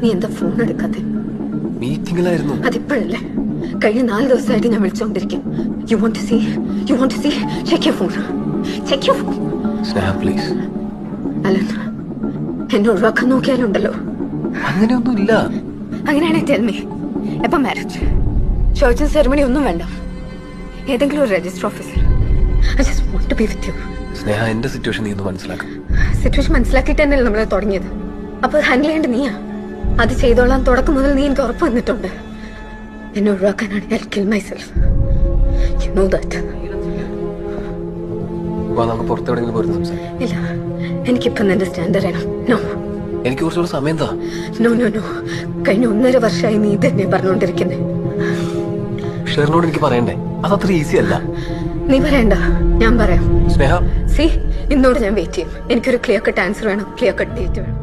നീ എന്താ ഫോൺ എടുക്കാതെ? മീറ്റിംഗിലായിരുന്നു. അതിപ്പോഴല്ലേ? കഴിഞ്ഞ 4 ദിവസമായിട്ട് ഞാൻ വിളിച്ചോണ്ടിരിക്കും. You want to see check your phone. Sneha please. Alan, എന്നെ ഒഴിവാക്കാൻ നോക്കിയാലുണ്ടല്ലോ. അങ്ങനെയൊന്നും ഇല്ല. അങ്ങനെയാണെങ്കിൽ ടെൽ മീ, എപ്പോ മാരേജ്? ചർച്ചും സെറമണി ഒന്നും വേണ്ട. ഏതെങ്കിലും ഒരു രജിസ്റ്റർ ഓഫീസിൽ. I just want to be with you. സ്നേഹ, എന്റെ സിറ്റുവേഷൻ നീ ഒന്ന് മനസ്സിലാക്കണം. സിറ്റുവേഷൻ മനസ്സിലാക്കിയിട്ട് തന്നെയല്ലേ നമ്മളെ തുടങ്ങിയത്. അപ്പൊ ഹാൻഡിൽ ചെയ്യേണ്ട നീയാ. അത് ചെയ്തോളാൻ തുടക്കം മുതൽ നീ എനിക്ക് ഉറപ്പ് വന്നിട്ടുണ്ട്. എന്നെ ഒഴിവാക്കാനാണ് I'll kill myself. You know that. നമുക്ക് പുറത്തെവിടെയെങ്കിലും പോയിരുന്നു സംസാരിക്കാം. ഇല്ല, എനിക്കിപ്പം നിന്റെ സ്റ്റാൻഡ് അറിയണം. നോ, എനിക്ക് കുറച്ചുകൂടെ സമയം എന്താ? No no no. കഴിഞ്ഞ 1.5 വർഷമായി നീ ഇതന്നെ പറഞ്ഞുകൊണ്ടിരിക്കുന്നേ. ഷെറിനോട് എനിക്ക് പറയണ്ടേ? അതത്ര ഈസി അല്ല. നീ പറയണ്ട, ഞാൻ പറയാം. സ്നേഹ, ഇന്നോട് ഞാൻ വെയിറ്റ് ചെയ്യും. എനിക്കൊരു ക്ലിയർ കട്ട് ആൻസർ വേണം, ക്ലിയർ കട്ട് ഡേറ്റ് വേണം.